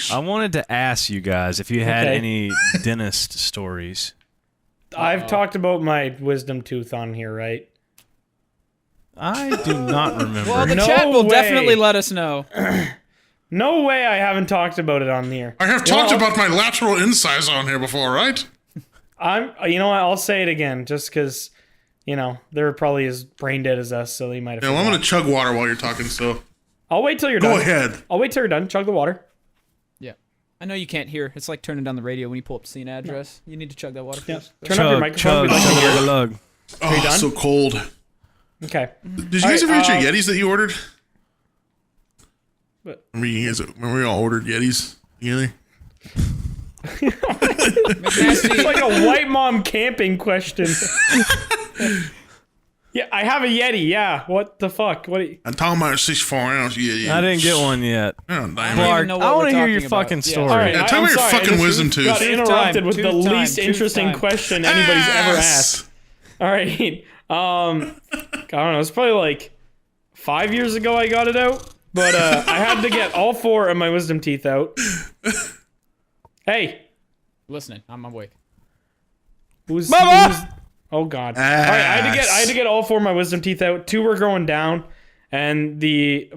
gosh. I wanted to ask you guys if you had any dentist stories. I've talked about my wisdom tooth on here, right? I do not remember. Well, the No chat will way. definitely let us know. No way I haven't talked about it on here. I have talked about my lateral incisor on here before, right? You know what? I'll say it again, just because, they're probably as brain dead as us, so they might have. Yeah, well, I'm gonna chug water while you're talking. So I'll wait till you're done. go ahead. I'll wait till you're done. Chug the water. Yeah. I know you can't hear. It's like turning down the radio when you pull up the scene address. You need to chug that water first. Turn up your microphone. Chug, lug. Oh, you done? so cold. Okay. Did you guys ever get your Yetis that you ordered? What? Remember we all ordered Yetis together? It's like a white mom camping question. Yeah, I have a Yeti. Yeah, what the fuck? I'm talking about a 64-ounce Yeti. I didn't get one yet. Oh, damn I it. don't even know what I we're want to hear your talking about. fucking Yeah. story. All right, Yeah, tell me your fucking wisdom tooth. Got interrupted with the Tooth time, least tooth interesting time. question anybody's ever asked. All right. I don't know. It's probably like 5 years ago I got it out, but I had to get all 4 of my wisdom teeth out. Hey, Listening. I'm awake. who's Mama! Oh God! All right, I had to get all 4 of my wisdom teeth out. 2 were growing down, and the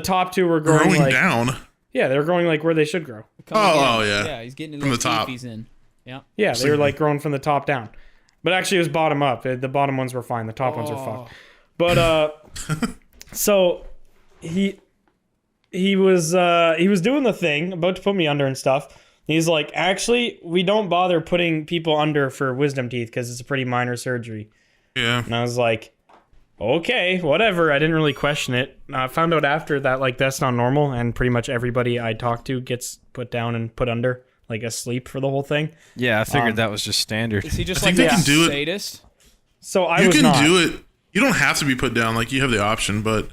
top 2 were growing like down. yeah, they were growing like where they should grow. Oh, yeah. Yeah, he's getting From the the top. He's in. Yeah. Yeah, they were like growing from the top down. But actually, it was bottom up. The bottom ones were fine. The top ones were fucked. But so he was doing the thing, about to put me under and stuff. He's like, actually, we don't bother putting people under for wisdom teeth because it's a pretty minor surgery. Yeah. And I was like, okay, whatever. I didn't really question it. I found out after that, like, that's not normal, and pretty much everybody I talk to gets put down and put under, like, asleep for the whole thing. Yeah, I figured that was just standard. Is he just I like think they a can do it. sadist? So I You was can not. do it. You don't have to be put down. Like, you have the option, but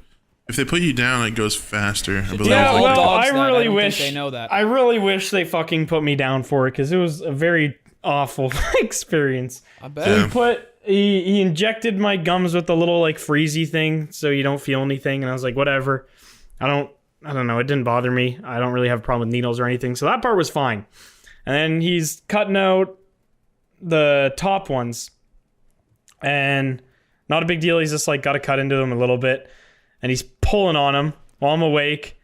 if they put you down, it goes faster. I believe. Yeah, All well, dogs I that. I really don't think wish they know that. I really wish they fucking put me down for it because it was a very awful experience. I bet. Yeah. He injected my gums with the little like freezy thing so you don't feel anything, and I was like, whatever. I don't know. It didn't bother me. I don't really have a problem with needles or anything, so that part was fine. And then he's cutting out the top ones, and not a big deal. He's just like got to cut into them a little bit, and he's pulling on them while I'm awake,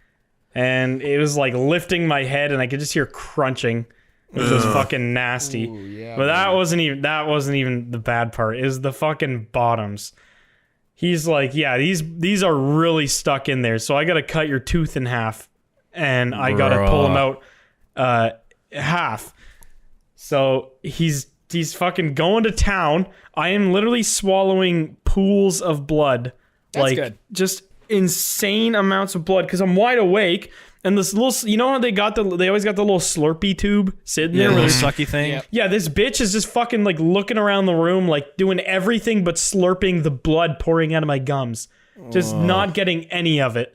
and it was like lifting my head, and I could just hear crunching. It was just fucking nasty. Ooh, yeah, but that wasn't even the bad part. It was the fucking bottoms. He's like, yeah, these are really stuck in there, so I gotta cut your tooth in half, and I gotta pull them out half. So he's fucking going to town. I am literally swallowing pools of blood. That's like good. just insane amounts of blood because I'm wide awake. And this little, you know how they always got the little Slurpee tube sitting there? The where little there's- sucky thing. Yep. yeah, this bitch is just fucking like looking around the room, like doing everything but slurping the blood pouring out of my gums. Just not getting any of it.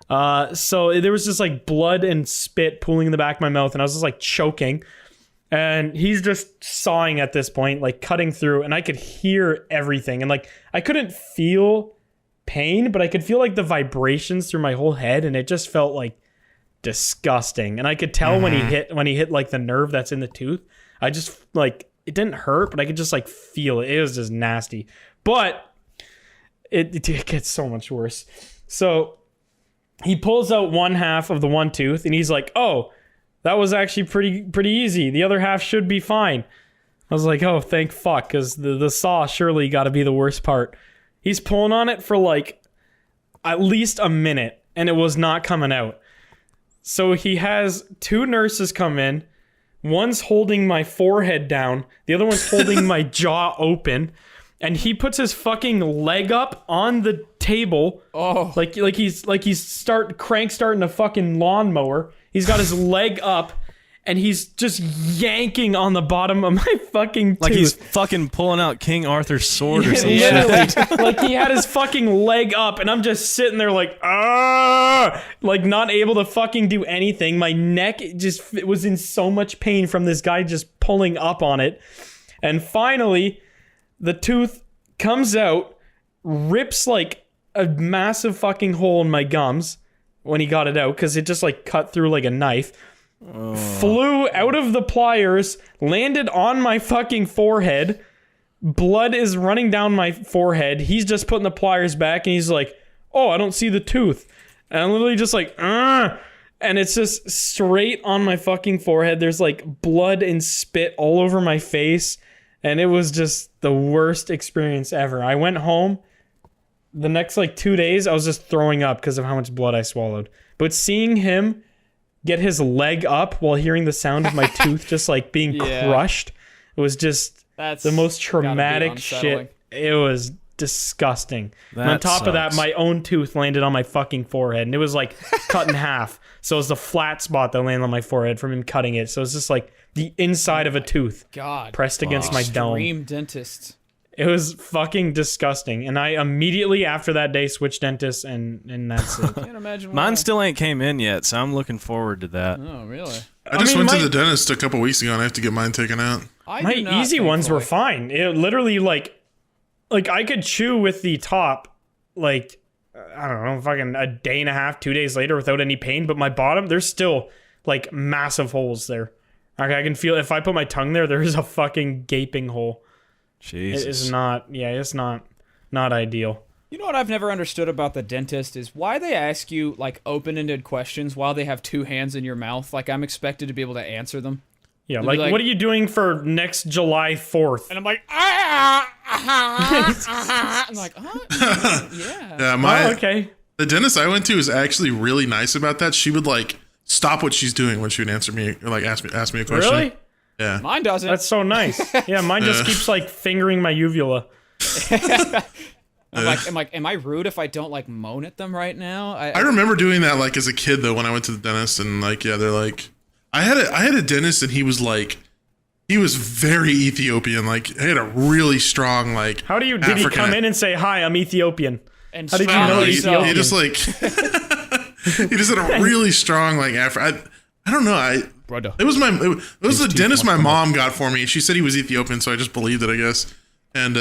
So there was just like blood and spit pooling in the back of my mouth, and I was just like choking. And he's just sawing at this point, like cutting through, and I could hear everything. And like I couldn't feel pain, but I could feel like the vibrations through my whole head, and it just felt like disgusting. And I could tell when he hit like the nerve that's in the tooth. I just like it didn't hurt, but I could just like feel it. It was just nasty. But it gets so much worse. So he pulls out one half of the one tooth, and he's like, "Oh, that was actually pretty easy. The other half should be fine." I was like, "Oh, thank fuck," because the saw surely got to be the worst part. He's pulling on it for like at least a minute, and it was not coming out. So he has 2 nurses come in. One's holding my forehead down. The other one's holding my jaw open. And he puts his fucking leg up on the table. Oh. Like he's crank starting a fucking lawnmower. He's got his leg up, and he's just yanking on the bottom of my fucking tooth. Like he's fucking pulling out King Arthur's sword or some Literally, shit. like he had his fucking leg up, and I'm just sitting there like, like not able to fucking do anything. My neck it was in so much pain from this guy just pulling up on it. And finally, the tooth comes out, rips like a massive fucking hole in my gums, when he got it out because it just like cut through like a knife. Flew out of the pliers, landed on my fucking forehead. Blood is running down my forehead. He's just putting the pliers back and he's like, oh, I don't see the tooth. And I'm literally just like, and it's just straight on my fucking forehead. There's like blood and spit all over my face. And it was just the worst experience ever. I went home. The next like 2 days, I was just throwing up because of how much blood I swallowed. But seeing him get his leg up while hearing the sound of my tooth just like being crushed, it was just the most traumatic shit. It was disgusting. And on top of that, my own tooth landed on my fucking forehead, and it was like cut in half. So it was the flat spot that landed on my forehead from him cutting it. So it's just like the inside of a tooth pressed against my dome. Extreme dentist. It was fucking disgusting. And I immediately after that day switched dentists, and that's it. Can't imagine why. Mine still ain't came in yet, so I'm looking forward to that. Oh, really? I just went to the dentist a couple weeks ago and I have to get mine taken out. My easy ones were fine. It literally like I could chew with the top like I don't know, fucking a day and a half, 2 days later without any pain, but my bottom, there's still like massive holes there. Like, I can feel if I put my tongue there, there's a fucking gaping hole. Jesus. It is not, it's not ideal. You know what I've never understood about the dentist is why they ask you like open-ended questions while they have two hands in your mouth. Like I'm expected to be able to answer them. Yeah, like what are you doing for next July 4th? And I'm like, I'm like, yeah. Yeah, okay. The dentist I went to is actually really nice about that. She would like stop what she's doing when she would answer me or like ask me a question. Really? Yeah. Mine doesn't. That's so nice. Yeah, mine just keeps like fingering my uvula. I'm like, am I rude if I don't like moan at them right now? I remember doing that like as a kid though when I went to the dentist and like they're like I had a dentist and he was very Ethiopian. Like he had a really strong like How did he come in and say, "Hi, I'm Ethiopian"? And how did you know Ethiopian? He just like he just had a really strong like I don't know. It was the dentist my mom got for me. She said he was Ethiopian, so I just believed it, I guess. And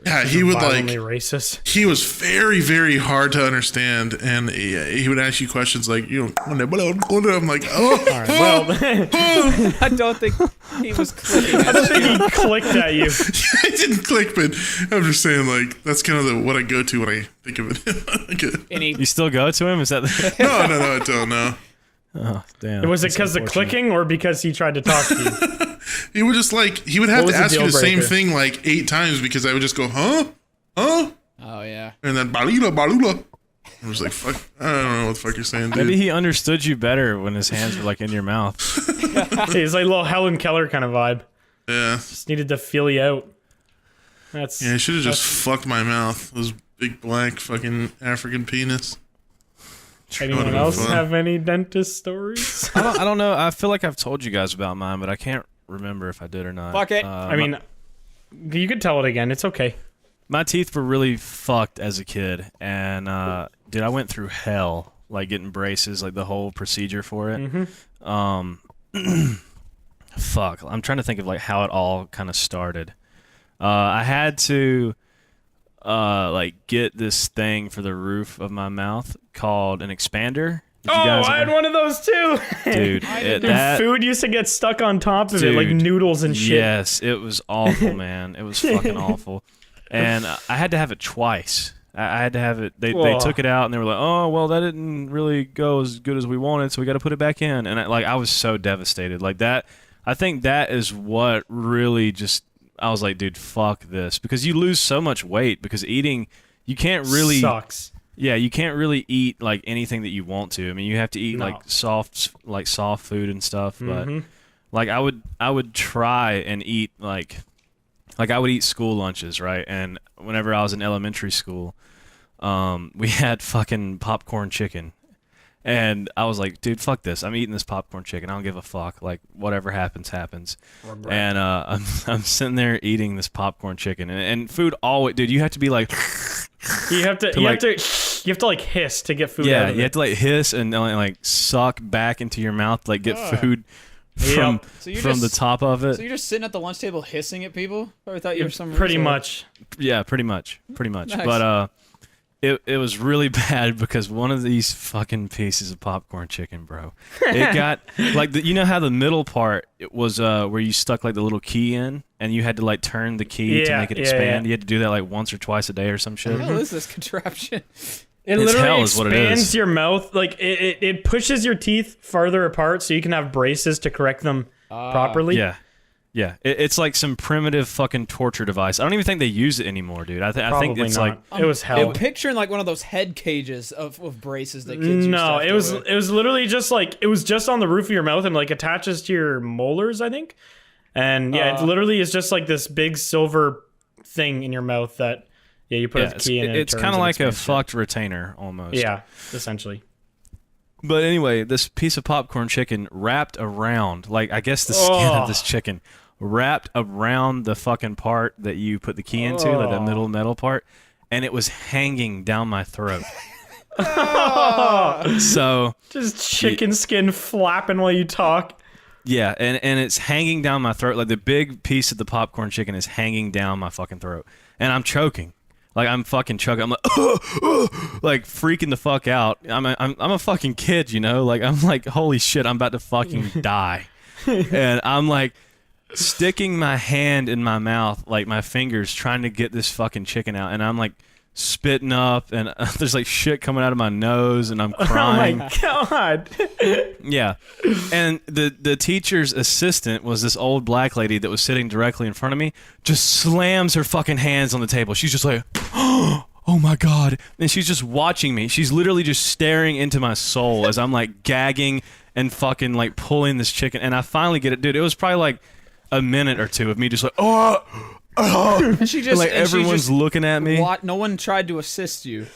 yeah, he would like racist. He was very, very hard to understand, and he would ask you questions like, I'm like, oh, all right, well, I don't think he was clicking. I don't think he clicked at you. I didn't click, but I'm just saying like that's kind of what I go to when I think of it. You still go to him? Is that No, I don't know. Oh, damn. Was it because of clicking or because he tried to talk to you? He would just like he would have to ask you the same thing like 8 times because I would just go, huh? Oh yeah. And then balula. I was like, fuck, I don't know what the fuck you're saying, dude. Maybe he understood you better when his hands were like in your mouth. He's like a little Helen Keller kind of vibe. Yeah. Just needed to feel you out. I should have just fucked my mouth. Those big black fucking African penis. Anyone else have any dentist stories? I don't know. I feel like I've told you guys about mine, but I can't remember if I did or not. Fuck it. I mean, you could tell it again. It's okay. My teeth were really fucked as a kid, and dude, I went through hell, like getting braces, like the whole procedure for it. Mm-hmm. Fuck, I'm trying to think of like how it all kind of started. I had to like get this thing for the roof of my mouth called an expander. I had one of those too. Dude, food used to get stuck on top of it, like noodles and shit. Yes, it was awful, man. It was fucking awful. And I had to have it twice. I had to have it. They took it out and they were like, "Oh, well, that didn't really go as good as we wanted, so we got to put it back in." And I was so devastated. Like that, I think that is what really just. I was like, dude, fuck this, because you lose so much weight because eating, you can't really sucks. Yeah, you can't really eat like anything that you want to. I mean, you have to eat like soft food and stuff. Mm-hmm. But like I would try and eat like I would eat school lunches, right? And whenever I was in elementary school, we had fucking popcorn chicken. And I was like, dude, fuck this. I'm eating this popcorn chicken. I don't give a fuck. Like, whatever happens, happens. Right. And I'm sitting there eating this popcorn chicken. And food always, dude, you have to be like... You have to like hiss to get food out of it. Yeah, you have to like hiss and like suck back into your mouth to like get food from the top of it. So you're just sitting at the lunch table hissing at people? Or I thought you were some pretty much. Yeah, pretty much. Nice. But it was really bad because one of these fucking pieces of popcorn chicken, bro, it got like you know how the middle part it was where you stuck like the little key in and you had to like turn the key to make it expand. You had to do that like once or twice a day or some shit. What the hell is this contraption? It literally expands your mouth. Like it pushes your teeth farther apart so you can have braces to correct them properly. Yeah, it's like some primitive fucking torture device. I don't even think they use it anymore, dude. I think it's not. like it was hell. I'm picturing like one of those head cages of braces that kids No, used to have it was literally just like it was just on the roof of your mouth and like attaches to your molars, I think. And yeah, it literally is just like this big silver thing in your mouth that you put a key in. It's kind of like a fucked retainer almost. Yeah, essentially. But anyway, this piece of popcorn chicken wrapped around, like I guess the skin of this chicken wrapped around the fucking part that you put the key into, like that middle metal part, and it was hanging down my throat. So just chicken skin flapping while you talk. Yeah, and it's hanging down my throat. Like the big piece of the popcorn chicken is hanging down my fucking throat, and I'm choking. Like I'm fucking choking. I'm like, like freaking the fuck out. I'm a fucking kid, you know. Like I'm like, holy shit, I'm about to fucking die, and I'm like sticking my hand in my mouth, like my fingers, trying to get this fucking chicken out, and I'm like spitting up, and there's like shit coming out of my nose, and I'm crying. Oh my god. Yeah, and the teacher's assistant was this old black lady that was sitting directly in front of me, just slams her fucking hands on the table. She's just like, oh my god, and she's just watching me. She's literally just staring into my soul as I'm like gagging and fucking like pulling this chicken, and I finally get it. Dude, it was probably like a minute or two of me just like, And she just like everyone's looking at me. No one tried to assist you.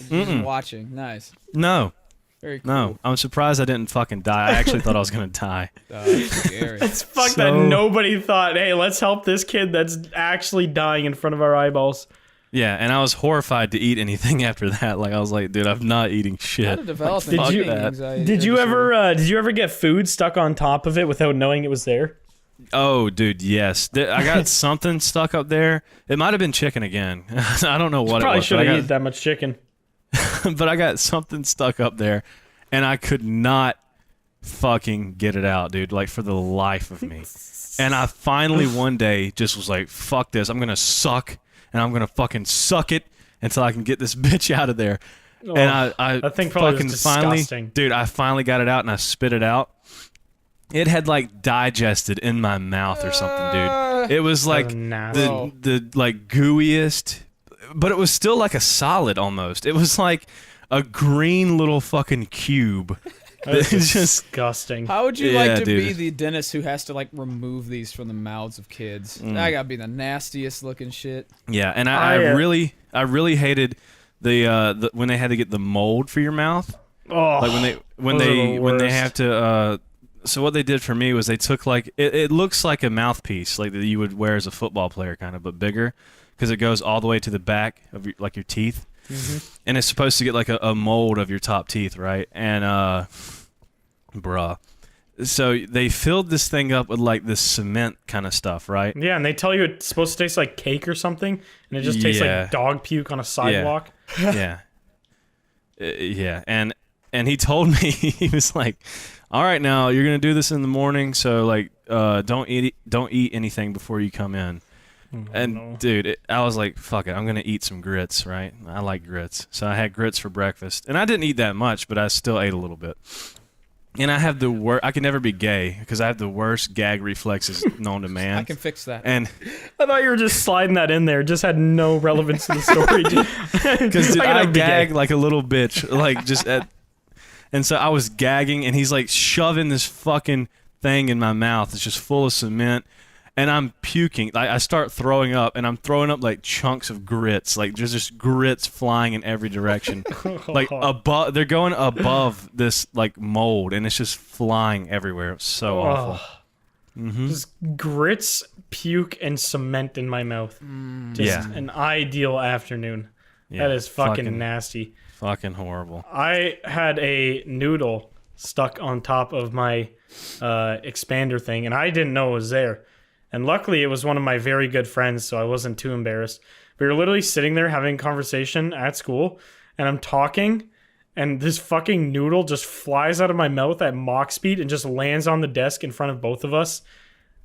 Just watching. Nice. No. Very cool. No. I'm surprised I didn't fucking die. I actually thought I was gonna die. That's scary. It's fucked that nobody thought, hey, let's help this kid that's actually dying in front of our eyeballs. Yeah, and I was horrified to eat anything after that. Like I was like, dude, I'm not eating shit. How to develop Did you ever get food stuck on top of it without knowing it was there? Oh, dude, yes. I got something stuck up there. It might have been chicken again. I don't know what it was. Probably shouldn't eat that much chicken. But I got something stuck up there, and I could not fucking get it out, dude, like for the life of me. And I finally one day just was like, fuck this. I'm going to suck, and I'm going to fucking suck it until I can get this bitch out of there. And I think probably fucking was finally, disgusting. dude, I finally got it out, and I spit it out. It had like digested in my mouth or something, dude. It was like the like gooeyest, but it was still like a solid almost. It was like a green little fucking cube. That's just disgusting. How would you like to be the dentist who has to like remove these from the mouths of kids? That gotta be the nastiest looking shit. Yeah, and I really hated the when they had to get the mold for your mouth. Oh, like when they have to. So what they did for me was they took like it looks like a mouthpiece like that you would wear as a football player kind of, but bigger because it goes all the way to the back of your teeth, and it's supposed to get like a mold of your top teeth, right? And so they filled this thing up with like this cement kind of stuff, right? Yeah, and they tell you it's supposed to taste like cake or something, and it just tastes like dog puke on a sidewalk. Yeah, and he told me, he was like, all right, now you're gonna do this in the morning, so like don't eat anything before you come in. Dude, I was like, fuck it, I'm gonna eat some grits, right? I like grits, so I had grits for breakfast, and I didn't eat that much, but I still ate a little bit. And I have I can never be gay because I have the worst gag reflexes known to man. I can fix that. And I thought you were just sliding that in there. It just had no relevance to the story. Because I gag like a little bitch, like just at. And so I was gagging, and he's like shoving this fucking thing in my mouth. It's just full of cement, and I'm puking. I start throwing up, and I'm throwing up like chunks of grits. Like there's just grits flying in every direction. Like above, they're going above this like mold, and it's just flying everywhere. It's so awful. Just grits, puke, and cement in my mouth. Just an ideal afternoon. That is fucking nasty. Fucking horrible. I had a noodle stuck on top of my expander thing, and I didn't know it was there. And luckily, it was one of my very good friends, so I wasn't too embarrassed. We were literally sitting there having a conversation at school, and I'm talking, and this fucking noodle just flies out of my mouth at Mach speed and just lands on the desk in front of both of us.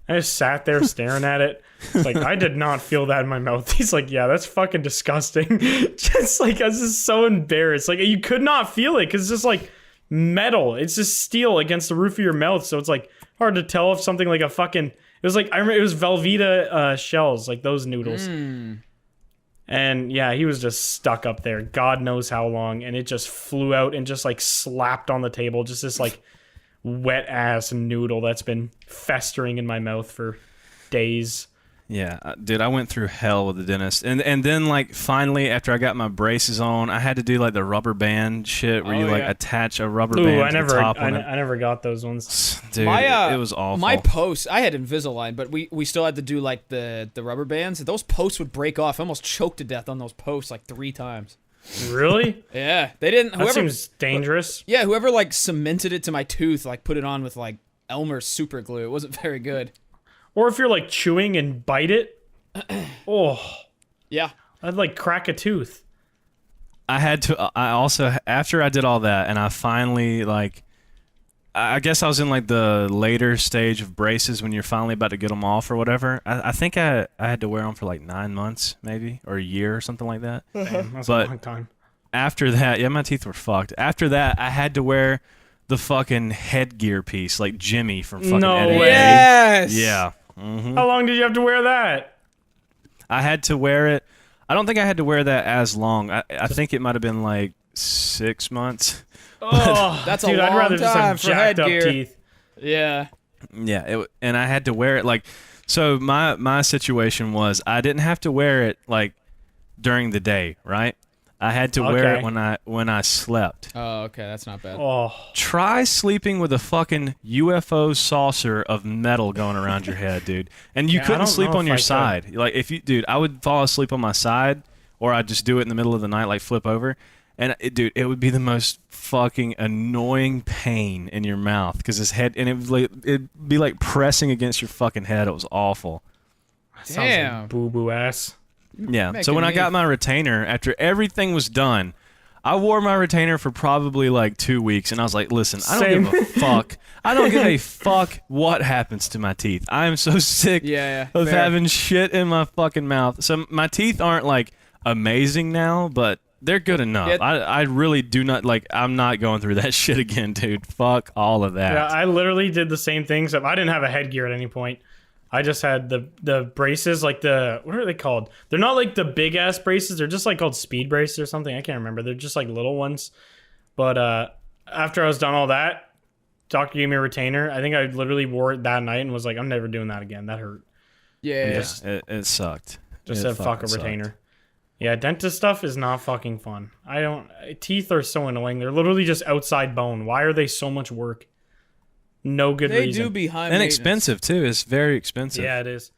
I just sat there staring at it. Like, I did not feel that in my mouth. He's like, yeah, that's fucking disgusting. Just like, I was just so embarrassed. Like, you could not feel it because it's just like metal. It's just steel against the roof of your mouth. So it's like hard to tell if something like a fucking, it was like, I remember it was Velveeta shells, like those noodles. And yeah, he was just stuck up there, God knows how long, and it just flew out and just like slapped on the table. Just this like wet ass noodle that's been festering in my mouth for days. Yeah, dude, I went through hell with the dentist, and then like finally after I got my braces on, I had to do like the rubber band shit where you like attach a rubber band to the top on it. I never got those ones. Dude, it was awful. My posts, I had Invisalign, but we still had to do like the rubber bands. Those posts would break off. I almost choked to death on those posts like 3 times. Really? Yeah, they didn't. That seems dangerous. Yeah, whoever like cemented it to my tooth, like put it on with like Elmer's super glue. It wasn't very good. Or if you're like chewing and bite it, yeah, I'd like crack a tooth. I also, after I did all that, and I finally like, I guess I was in like the later stage of braces when you're finally about to get them off or whatever. I think I had to wear them for like 9 months maybe, or a year or something like that. Damn, that's a long time. After that, yeah, my teeth were fucked. After that, I had to wear the fucking headgear piece, like Jimmy from fucking Eddie. Way. Yes. Yeah. Mm-hmm. How long did you have to wear that? I had to wear it. I don't think I had to wear that as long. I think it might have been like 6 months. Oh, that's dude, a long I'd rather just time have for jacked up headgear. teeth. Yeah. Yeah, and I had to wear it like. So my situation was I didn't have to wear it like during the day, right? I had to wear it when I slept. Oh, okay, that's not bad. Oh, Try sleeping with a fucking UFO saucer of metal going around your head, dude. And you couldn't sleep on your side. Like dude, I would fall asleep on my side, or I'd just do it in the middle of the night, like flip over. And it would be the most fucking annoying pain in your mouth because his head, and it'd be like pressing against your fucking head. It was awful. sounds like boo-boo ass. Yeah. So when I got my retainer, after everything was done, I wore my retainer for probably like 2 weeks, and I was like, listen, I don't give a fuck. I don't give a fuck what happens to my teeth. I am so sick of having shit in my fucking mouth. So my teeth aren't like amazing now, but they're good enough. Yeah. I really do not, like, I'm not going through that shit again, dude. Fuck all of that. Yeah, I literally did the same thing, except I didn't have a headgear at any point. I just had the braces, like what are they called? They're not like the big ass braces. They're just like called speed braces or something. I can't remember. They're just like little ones. But after I was done all that, doctor gave me a retainer. I think I literally wore it that night and was like, I'm never doing that again. That hurt. Yeah. It sucked. Just said fuck a retainer. Yeah, dentist stuff is not fucking fun. Teeth are so annoying. They're literally just outside bone. Why are they so much work? No good reason. They do be high and expensive too. It's very expensive. Yeah, it is.